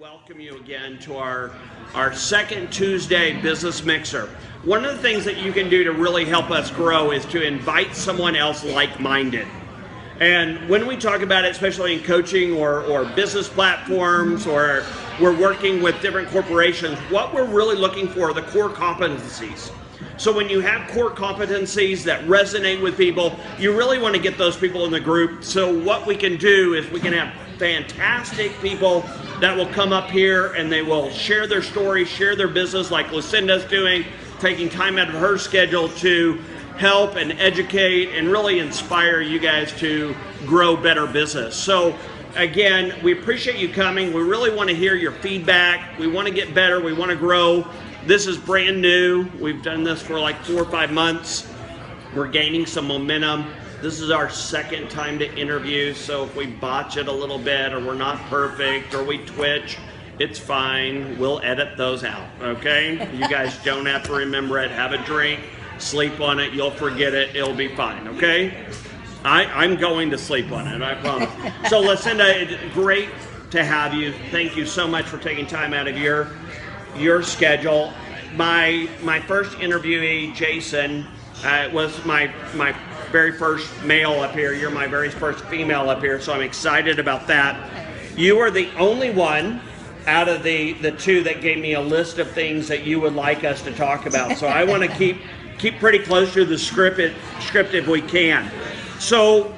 Welcome you again to our second Tuesday Business Mixer. One of the things that you can do to really help us grow is to invite someone else like-minded. And when we talk about it, especially in coaching or business platforms, or we're working with different corporations, what we're really looking for are the core competencies. So when you have core competencies that resonate with people, you really want to get those people in the group. So what we can do is we can have fantastic people that will come up here and they will share their story, share their business like Lucinda's doing, taking time out of her schedule to help and educate and really inspire you guys to grow better business. So again, we appreciate you coming. We really want to hear your feedback. We want to get better. We want to grow. This is brand new. We've done this for like 4 or 5 months. We're gaining some momentum. This is our second time to interview, so if we botch it a little bit or we're not perfect or we twitch, it's fine. We'll edit those out, okay? You guys don't have to remember it. Have a drink, sleep on it. You'll forget it. It'll be fine, okay? I'm going to sleep on it, I promise. So Lucinda, great to have you. Thank you so much for taking time out of your schedule. My first interviewee, Jason, was my very first male up here. You're my very first female up here, so I'm excited about that. You are the only one out of the two that gave me a list of things that you would like us to talk about. So I want to keep pretty close to the script if we can. So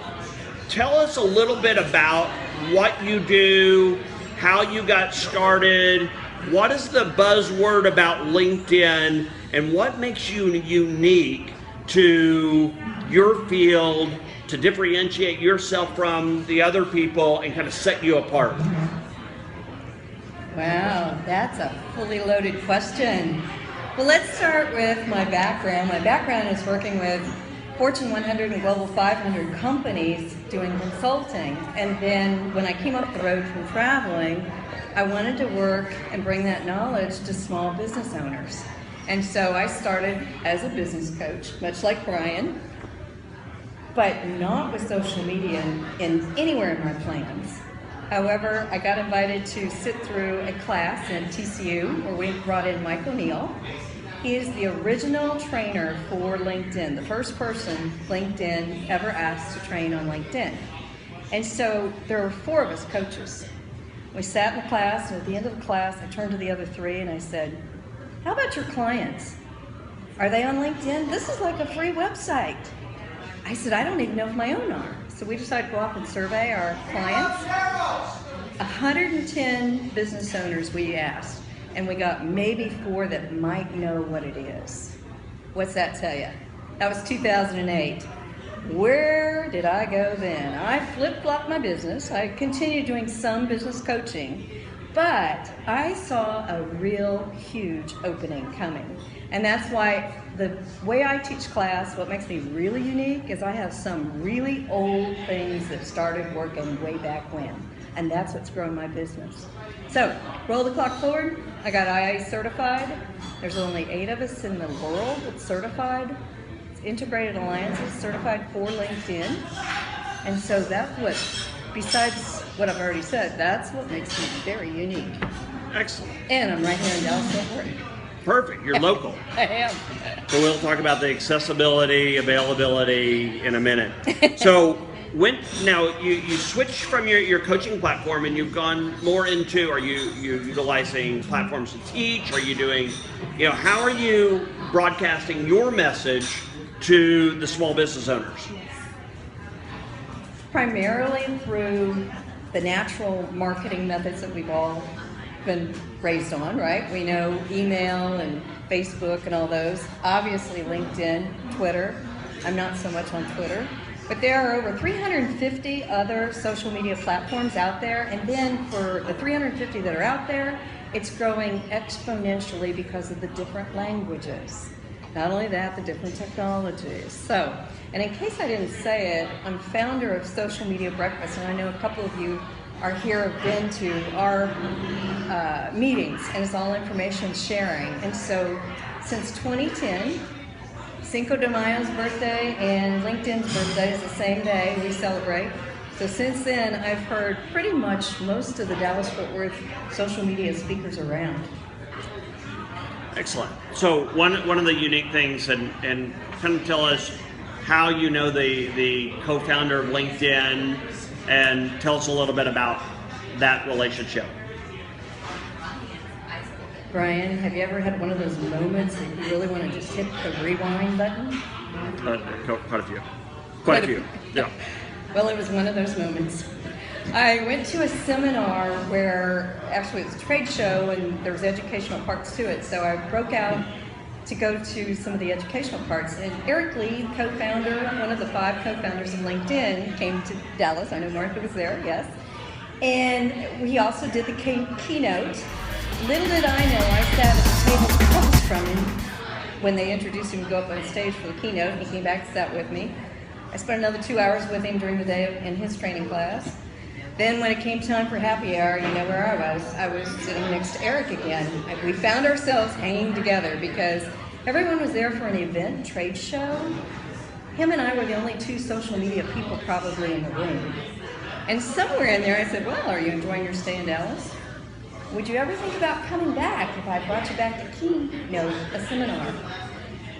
tell us a little bit about what you do, how you got started, what is the buzzword about LinkedIn, and what makes you unique to your field to differentiate yourself from the other people and kind of set you apart? Wow, that's a fully loaded question. Well, let's start with my background. My background is working with Fortune 100 and Global 500 companies doing consulting. And then when I came up the road from traveling, I wanted to work and bring that knowledge to small business owners. And so I started as a business coach, much like Brian, but not with social media anywhere in my plans. However, I got invited to sit through a class at TCU where we brought in Mike O'Neill. He is the original trainer for LinkedIn, the first person LinkedIn ever asked to train on LinkedIn. And so there were 4 of us coaches. We sat in the class, and at the end of the class, I turned to the other 3 and I said, how about your clients? Are they on LinkedIn? This is like a free website. I said, I don't even know if my own are. So we decided to go off and survey our clients. 110 business owners we asked, and we got maybe 4 that might know what it is. What's that tell you? That was 2008. Where did I go then? I flip-flopped my business. I continued doing some business coaching, but I saw a real huge opening coming. And that's why the way I teach class, what makes me really unique is I have some really old things that started working way back when. And that's what's grown my business. So, roll the clock forward. I got IA certified. There's only 8 of us in the world that's certified. It's Integrated Alliances certified for LinkedIn. And so that's what, besides what I've already said, that's what makes me very unique. Excellent. And I'm right here in Dallas, Fort Worth. Perfect, you're local. I am. So we'll talk about the accessibility, availability in a minute. So now you switched from your coaching platform and you've gone more into, are you utilizing platforms to teach? Are you doing, how are you broadcasting your message to the small business owners? Primarily through the natural marketing methods that we've all been raised on, right? We know email and Facebook and all those. Obviously LinkedIn, Twitter. I'm not so much on Twitter. But there are over 350 other social media platforms out there. And then for the 350 that are out there, it's growing exponentially because of the different languages. Not only that, the different technologies. So, and in case I didn't say it, I'm founder of Social Media Breakfast, and I know a couple of you are here, have been to our meetings, and it's all information sharing. And so since 2010, Cinco de Mayo's birthday and LinkedIn's birthday is the same day we celebrate. So since then, I've heard pretty much most of the Dallas-Fort Worth social media speakers around. Excellent. So one of the unique things, and kind of tell us how you know the co-founder of LinkedIn, and tell us a little bit about that relationship. Brian, have you ever had one of those moments that you really want to just hit the rewind button? Quite a few. Quite a few. Yeah. Well, it was one of those moments. I went to a seminar where actually it was a trade show and there was educational parts to it. So I broke out to go to some of the educational parts. And Eric Lee, co-founder, one of the 5 co-founders of LinkedIn, came to Dallas. I know Martha was there, yes. And we also did the keynote. Little did I know, I sat at the table across from him when they introduced him to go up on stage for the keynote. He came back and sat with me. I spent another 2 hours with him during the day in his training class. Then when it came time for happy hour, you know where I was. I was sitting next to Eric again. We found ourselves hanging together because everyone was there for an event, trade show. Him and I were the only 2 social media people probably in the room. And somewhere in there I said, well, are you enjoying your stay in Dallas? Would you ever think about coming back if I brought you back to keynote a seminar?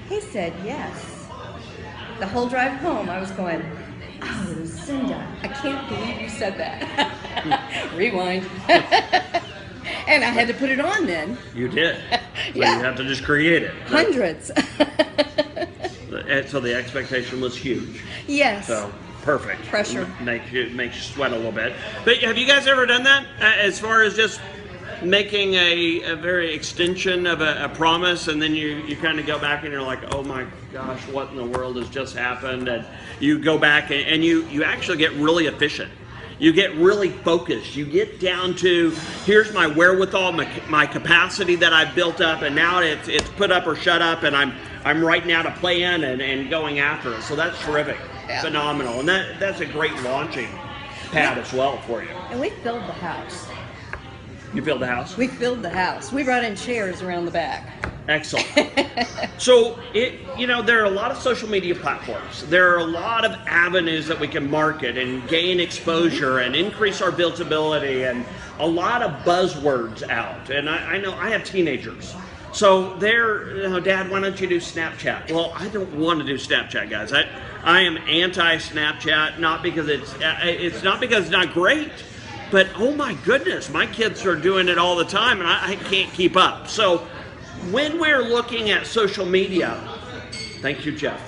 He said yes. The whole drive home I was going, oh, Lucinda, I can't believe you said that. Rewind. And I had to put it on then. You did. So Yeah. you have to just create it. Hundreds. And so the expectation was huge. Yes. So perfect. Pressure. Makes you sweat a little bit. But have you guys ever done that? As far as just making a very extension of a promise, and then you kind of go back and you're like, oh my gosh, what in the world has just happened? And you go back and you actually get really efficient. You get really focused. You get down to, here's my wherewithal, my capacity that I've built up, and now it's put up or shut up, and I'm right now to plan and going after it. So that's terrific. Yeah. Phenomenal. And that's a great launching pad as well for you. And we filled the house. You build the house? We filled the house. We brought in chairs around the back. Excellent. So, there are a lot of social media platforms. There are a lot of avenues that we can market and gain exposure and increase our buildability, and a lot of buzzwords out. And I know I have teenagers. So Dad, why don't you do Snapchat? Well, I don't want to do Snapchat, guys. I am anti-Snapchat, not because it's not great. But oh my goodness, my kids are doing it all the time and I can't keep up. So when we're looking at social media, thank you, Jeff.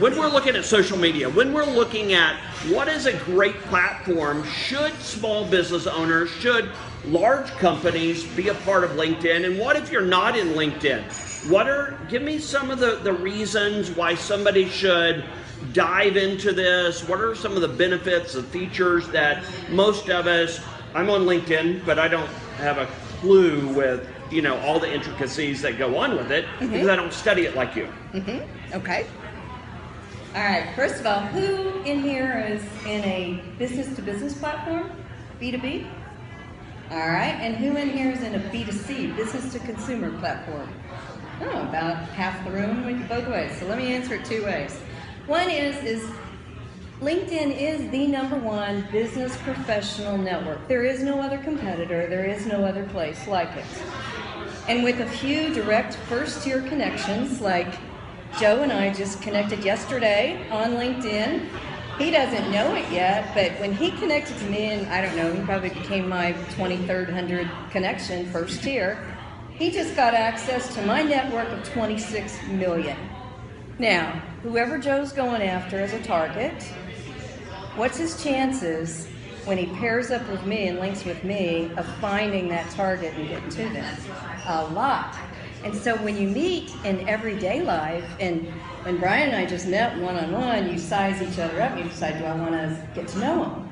When we're looking at social media, when we're looking at what is a great platform, should small business owners, should large companies be a part of LinkedIn? And what if you're not in LinkedIn? Give me some of the reasons why somebody should dive into this. What are some of the benefits, the features that most of us, I'm on LinkedIn, but I don't have a clue with, all the intricacies that go on with it because I don't study it like you. Okay. All right. First of all, who in here is in a business-to-business platform? B2B? All right. And who in here is in a B2C, business-to-consumer platform? Oh, about half the room went both ways. So let me answer it 2 ways. One is LinkedIn is the #1 business professional network. There is no other competitor. There is no other place like it. And with a few direct first-tier connections, like Joe and I just connected yesterday on LinkedIn. He doesn't know it yet, but when he connected to me, and I don't know, he probably became my 2300 connection, first tier, he just got access to my network of 26 million. Now, whoever Joe's going after as a target, what's his chances when he pairs up with me and links with me of finding that target and getting to them? A lot. And so when you meet in everyday life, and when Brian and I just met one-on-one, you size each other up, you decide, do I want to get to know him?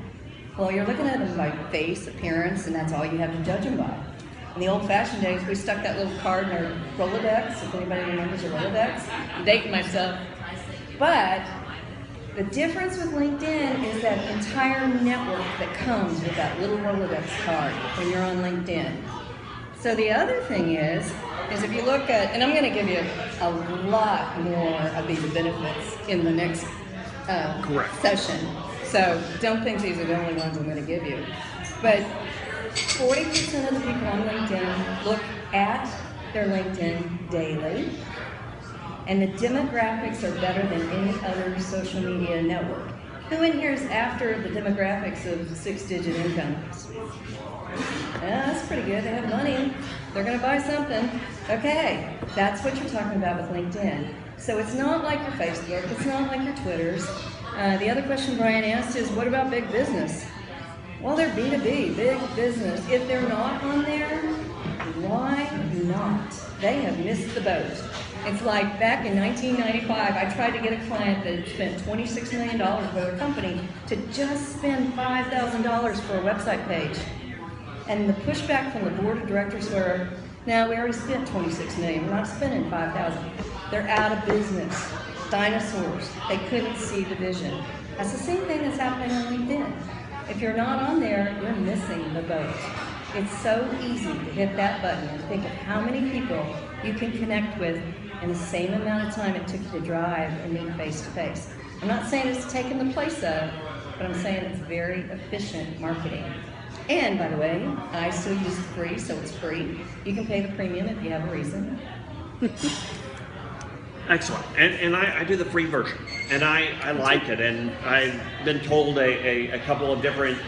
Well, you're looking at him by face, appearance, and that's all you have to judge him by. In the old-fashioned days, we stuck that little card in our Rolodex, if anybody remembers a Rolodex. I'm dating myself. But the difference with LinkedIn is that entire network that comes with that little Rolodex card when you're on LinkedIn. So the other thing is, is if you look at, and I'm going to give you a lot more of these benefits in the next session, so don't think these are the only ones I'm going to give you. But 40% of the people on LinkedIn look at their LinkedIn daily, and the demographics are better than any other social media network. Who in here is after the demographics of 6-digit incomes? Yeah, that's pretty good. They have money. They're going to buy something. Okay, that's what you're talking about with LinkedIn. So it's not like your Facebook. It's not like your Twitters. The other question Brian asked is, what about big business? Well, they're B2B, big business. If they're not on there, why not? They have missed the boat. It's like back in 1995, I tried to get a client that had spent $26 million with their company to just spend $5,000 for a website page. And the pushback from the board of directors were, no, we already spent $26 million, we're not spending $5,000. They're out of business. Dinosaurs. They couldn't see the vision. That's the same thing that's happening on LinkedIn. If you're not on there, you're missing the boat. It's so easy to hit that button and think of how many people you can connect with in the same amount of time it took you to drive and meet face to face. I'm not saying it's taking the place of, but I'm saying it's very efficient marketing. And by the way, I still use free, so it's free. You can pay the premium if you have a reason. Excellent. And I do the free version, and I like it. And I've been told a couple of different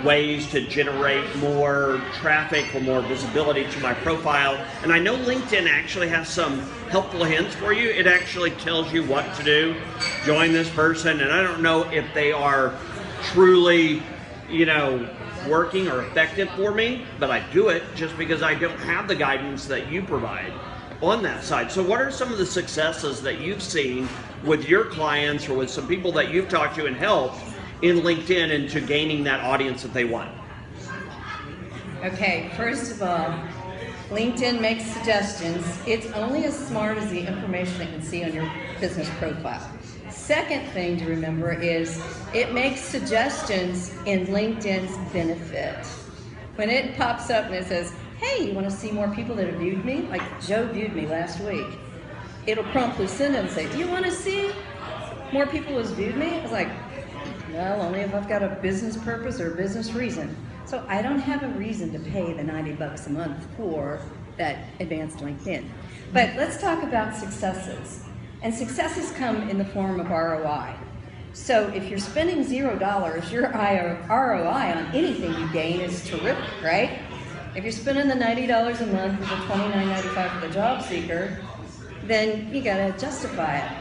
ways to generate more traffic or more visibility to my profile. And I know LinkedIn actually has some helpful hints for you. It actually tells you what to do. Join this person. And I don't know if they are truly, working or effective for me, but I do it just because I don't have the guidance that you provide on that side. So what are some of the successes that you've seen with your clients or with some people that you've talked to and helped in LinkedIn into gaining that audience that they want? Okay, first of all, LinkedIn makes suggestions. It's only as smart as the information it can see on your business profile. Second thing to remember is it makes suggestions in LinkedIn's benefit. When it pops up and it says, hey, you want to see more people that have viewed me? Like Joe viewed me last week. It'll prompt Lucinda and say, do you want to see more people who have viewed me? I was like, well, only if I've got a business purpose or a business reason. So I don't have a reason to pay the $90 a month for that advanced LinkedIn. But let's talk about successes. And successes come in the form of ROI. So if you're spending $0, your ROI on anything you gain is terrific, right? If you're spending the $90 a month with the $29.95 for the job seeker, then you gotta justify it.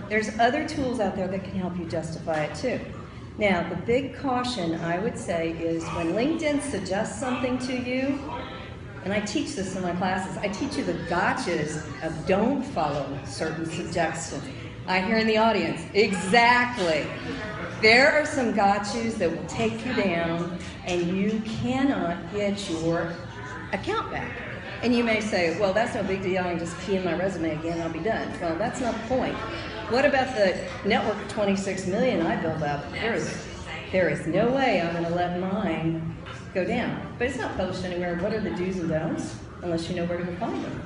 There's other tools out there that can help you justify it too. Now, the big caution I would say is when LinkedIn suggests something to you, and I teach this in my classes, I teach you the gotchas of don't follow certain suggestions. I hear in the audience, exactly. There are some gotchas that will take you down and you cannot get your account back. And you may say, well, that's no big deal, I can just key in my resume again, I'll be done. Well, that's not the point. What about the network of 26 million I built up? There is no way I'm gonna let mine go down. But it's not published anywhere. What are the do's and don'ts? Unless you know where to go find them.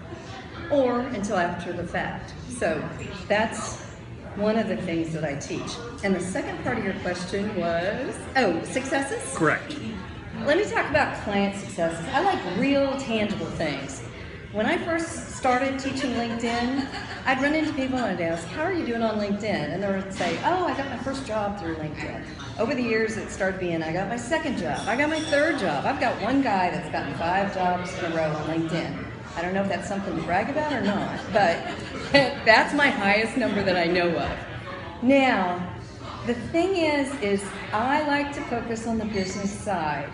Or until after the fact. So that's one of the things that I teach. And the second part of your question was, successes? Correct. Let me talk about client successes. I like real, tangible things. When I first started teaching LinkedIn, I'd run into people and I'd ask, how are you doing on LinkedIn? And they would say, oh, I got my first job through LinkedIn. Over the years, it started being, I got my second job, I got my third job. I've got one guy that's gotten 5 jobs in a row on LinkedIn. I don't know if that's something to brag about or not, but that's my highest number that I know of. Now, the thing is I like to focus on the business side.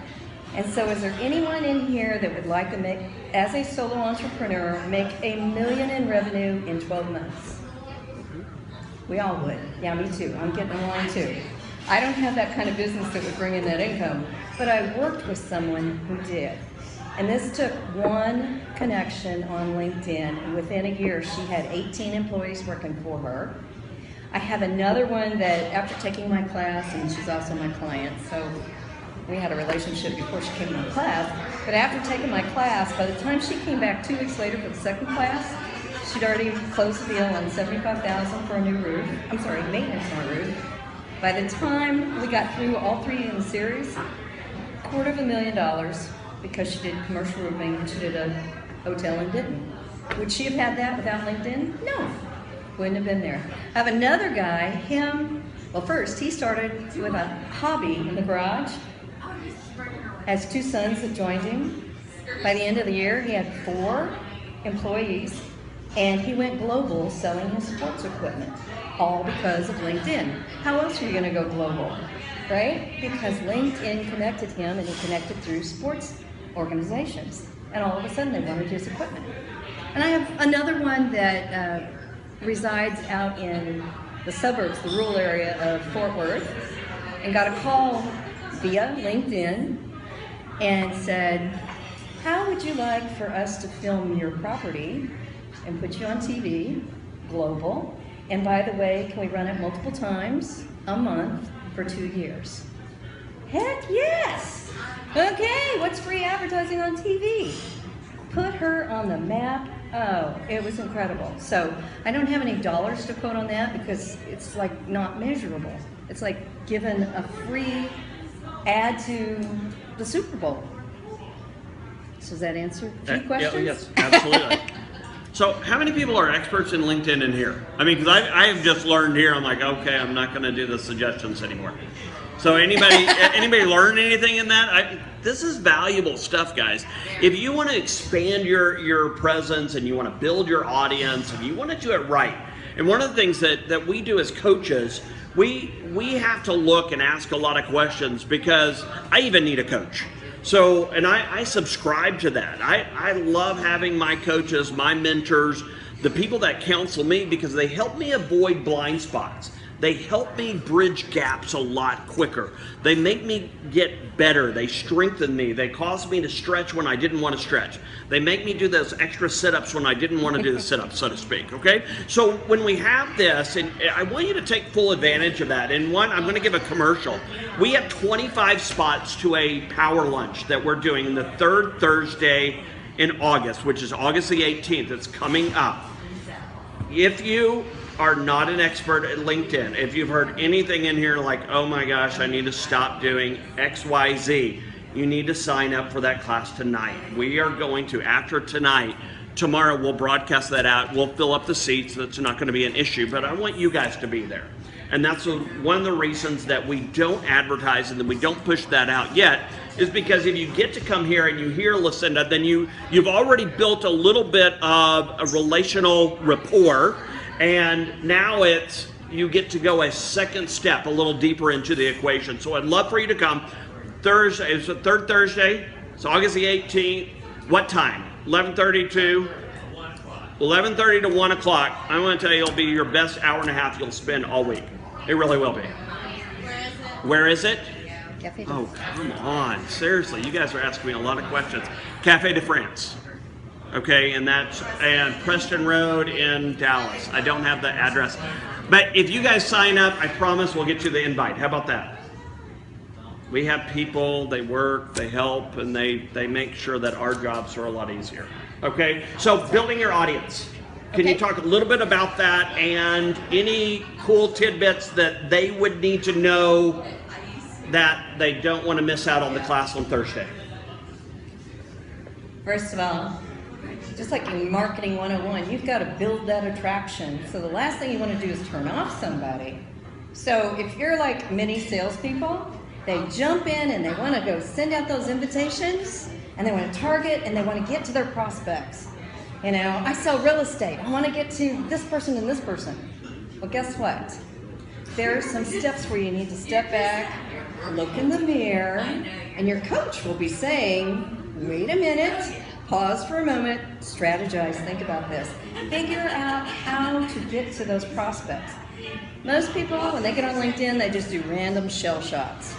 And so is there anyone in here that would like to make, as a solo entrepreneur, make $1 million in revenue in 12 months? We all would. Yeah, me too. I'm getting in line too. I don't have that kind of business that would bring in that income, but I worked with someone who did. And this took one connection on LinkedIn, and within a year she had 18 employees working for her. I have another one that after taking my class, and she's also my client, so We had a relationship before she came to my class, but after taking my class, by the time she came back 2 weeks later for the second class, she'd already closed the deal on $75,000 for a new roof. I'm sorry, maintenance on a roof. By the time we got through all 3 in the series, $250,000 because she did commercial roofing and she did a hotel in Denton. Would she have had that without LinkedIn? No, wouldn't have been there. I have another guy, well first he started with a hobby in the garage, has 2 sons that joined him. By the end of the year he had 4 employees and he went global selling his sports equipment, all because of LinkedIn. How else are you gonna go global, right? Because LinkedIn connected him and he connected through sports organizations. And all of a sudden they wanted his equipment. And I have another one that resides out in the suburbs, the rural area of Fort Worth, and got a call via LinkedIn and said, how would you like for us to film your property and put you on TV, global, and by the way, can we run it multiple times a month for 2 years? Heck yes! Okay, what's free advertising on TV? Put her on the map. Oh, it was incredible. So I don't have any dollars to quote on that because it's like not measurable. It's like giving a free ad to the Super Bowl. So does that answer a few questions? Yes, absolutely. So how many people are experts in LinkedIn in here? I mean, because I have just learned here, I'm like, okay, I'm not going to do the suggestions anymore. So anybody learn anything in that? This is valuable stuff, guys. If you want to expand your presence and you want to build your audience and you want to do it right, and one of the things that we do as coaches, we have to look and ask a lot of questions because I even need a coach. So, and I subscribe to that. I love having my coaches, my mentors, the people that counsel me because they help me avoid blind spots. They help me bridge gaps a lot quicker. They make me get better. They strengthen me. They cause me to stretch when I didn't want to stretch. They make me do those extra sit-ups when I didn't want to do the sit-ups, so to speak, okay? So when we have this, and I want you to take full advantage of that. And one, I'm going to give a commercial. We have 25 spots to a power lunch that we're doing the 3rd Thursday in August, which is August the 18th. It's coming up. If you are not an expert at LinkedIn, if you've heard anything in here like, oh my gosh, I need to stop doing XYZ, you need to sign up for that class tonight. We are going to, after tonight, tomorrow we'll broadcast that out. We'll fill up the seats. That's not going to be an issue, but I want you guys to be there. And that's one of the reasons that we don't advertise and that we don't push that out yet, is because if you get to come here and you hear Lucinda, then you've already built a little bit of a relational rapport. And now you get to go a second step, a little deeper into the equation. So I'd love for you to come. Thursday, it's the 3rd Thursday. It's August the 18th. What time? 11:30 to 11:30 to 1 o'clock. I want to tell you, it'll be your best hour and a half you'll spend all week. It really will be. Where is it? Cafe de Oh, come on. Seriously, you guys are asking me a lot of questions. Cafe de France. Okay, and Preston Road in Dallas. I don't have the address. But if you guys sign up, I promise we'll get you the invite. How about that? We have people, they work, they help, and they make sure that our jobs are a lot easier. Okay, so building your audience. Can you talk a little bit about that and any cool tidbits that they would need to know that they don't want to miss out on the class on Thursday? First of all, just like in Marketing 101, you've got to build that attraction. So the last thing you want to do is turn off somebody. So if you're like many salespeople, they jump in and they want to go send out those invitations and they want to target and they want to get to their prospects. You know, I sell real estate. I want to get to this person and this person. Well, guess what? There are some steps where you need to step back, look in the mirror, and your coach will be saying, wait a minute, pause for a moment, strategize, think about this. Figure out how to get to those prospects. Most people, when they get on LinkedIn, they just do random shell shots.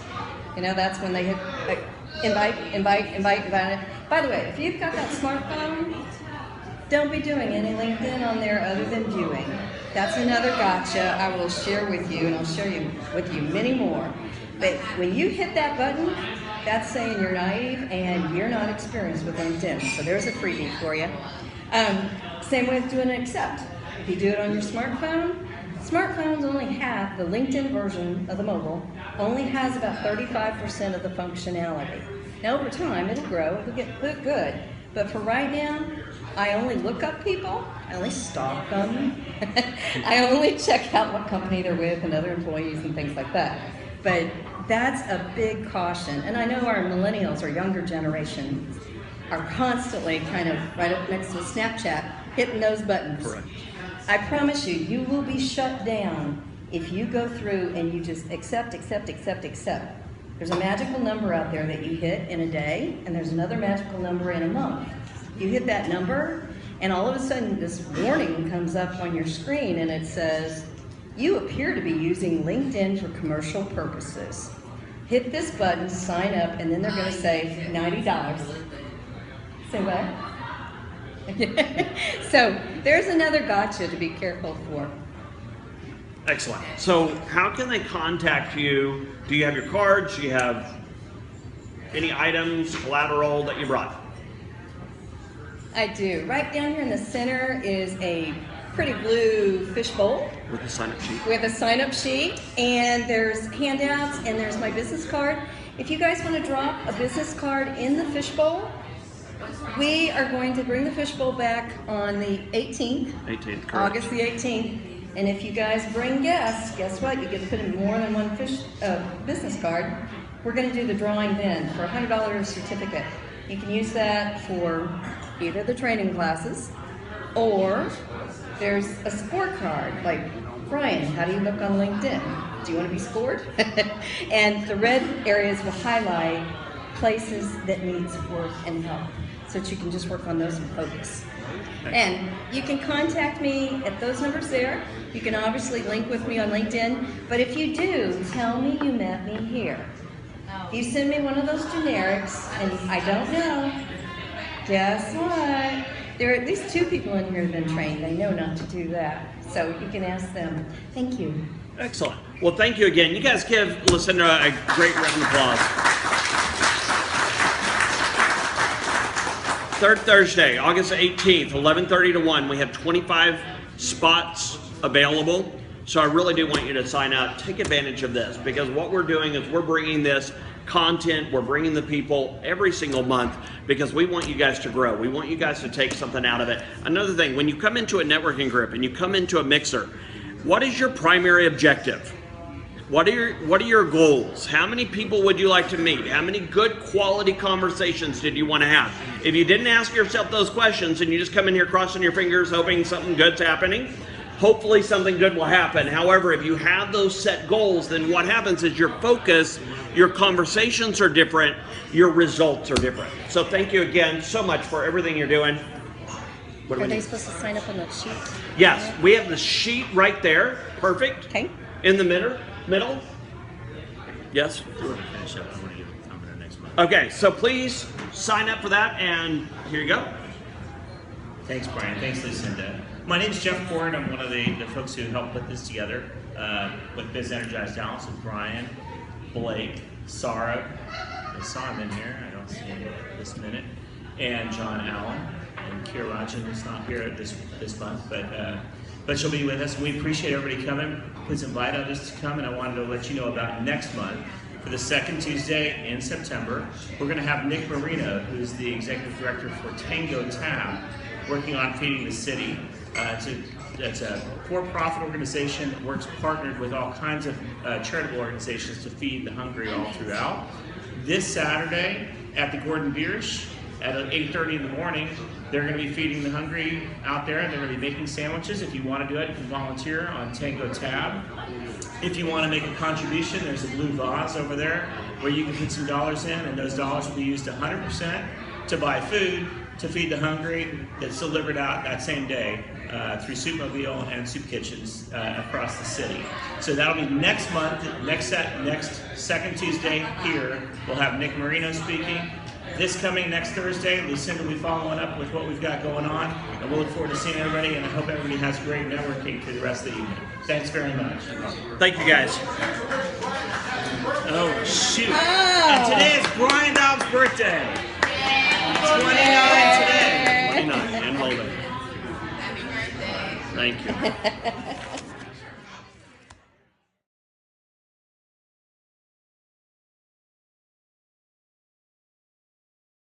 You know, that's when they hit invite. By the way, if you've got that smartphone, don't be doing any LinkedIn on there other than viewing. That's another gotcha I will share with you, and I'll share with you many more. But when you hit that button, that's saying you're naive and you're not experienced with LinkedIn. So there's a freebie for you. Same with doing an accept. If you do it on your smartphone, smartphones only have, the LinkedIn version of the mobile only has about 35% of the functionality. Now over time, it'll grow, it'll get good. But for right now, I only look up people, I only stalk them, I only check out what company they're with and other employees and things like that. But that's a big caution. And I know our millennials, our younger generation, are constantly kind of right up next to Snapchat, hitting those buttons. Correct. I promise you, you will be shut down if you go through and you just accept. There's a magical number out there that you hit in a day, and there's another magical number in a month. You hit that number, and all of a sudden this warning comes up on your screen, and it says, you appear to be using LinkedIn for commercial purposes. Hit this button, sign up, and then they're going to say $90. Say what? So there's another gotcha to be careful for. Excellent. So how can they contact you? Do you have your cards? Do you have any items, collateral that you brought? I do. Right down here in the center is a pretty blue fishbowl. With a sign-up sheet. With a sign-up sheet, and there's handouts, and there's my business card. If you guys want to drop a business card in the fishbowl, we are going to bring the fishbowl back on the 18th. 18th, correct. August the 18th. And if you guys bring guests, guess what? You get to put in more than one business card. We're going to do the drawing then for a $100 certificate. You can use that for either the training classes, or there's a scorecard, like, Brian, how do you look on LinkedIn? Do you want to be scored? And the red areas will highlight places that need support and help, so that you can just work on those and focus. And you can contact me at those numbers there. You can obviously link with me on LinkedIn, but if you do, tell me you met me here. If you send me one of those generics and I don't know, guess what? There are at least 2 people in here who have been trained. They know not to do that. So you can ask them. Thank you. Excellent. Well, thank you again. You guys give Lucinda a great round of applause. Third Thursday, August 18th, 11:30 to 1. We have 25 spots available. So I really do want you to sign up. Take advantage of this, because what we're doing is we're bringing this content, we're bringing the people every single month, because we want you guys to grow. We want you guys to take something out of it. Another thing, when you come into a networking group and you come into a mixer, what is your primary objective? What are your goals? How many people would you like to meet? How many good quality conversations did you want to have? If you didn't ask yourself those questions and you just come in here crossing your fingers hoping something good's happening, hopefully something good will happen. However, if you have those set goals, then what happens is your focus, your conversations are different, your results are different. So thank you again so much for everything you're doing. What do Are we they need? supposed to sign up on that sheet? Yes, we have the sheet right there. Perfect. Okay. In the middle. Yes? I want to finish up. I want to give a comment on next month. Okay, so please sign up for that, and here you go. Thanks, Brian. Thanks, Lucinda. My name's Jeff Ford. I'm one of the folks who helped put this together with BizEnergize Dallas with Brian, Blake, Sarah. I saw him in here. I don't see him this minute. And John Allen and Kira Rajan, who's not here this month, but she'll be with us. We appreciate everybody coming. Please invite others to come, and I wanted to let you know about next month. For the second Tuesday in September, we're going to have Nick Marino, who's the executive director for Tango Tab, working on feeding the city. It's a for-profit organization that works partnered with all kinds of charitable organizations to feed the hungry all throughout. This Saturday at the Gordon Biersch at 8:30 in the morning, they're going to be feeding the hungry out there, and they're going to be making sandwiches. If you want to do it, you can volunteer on Tango Tab. If you want to make a contribution, there's a blue vase over there where you can put some dollars in, and those dollars will be used 100% to buy food to feed the hungry that's delivered out that same day through Soupmobile and soup kitchens across the city. So that'll be next month, next second Tuesday here. We'll have Nick Marino speaking. This coming next Thursday, Lucinda will be following up with what we've got going on, and we'll look forward to seeing everybody, and I hope everybody has great networking through the rest of the evening. Thanks very much. Thank you, guys. Oh, shoot. Oh. And today is Brian Dobbs' birthday. 29 today. 29, and hold it. Happy birthday. Thank you.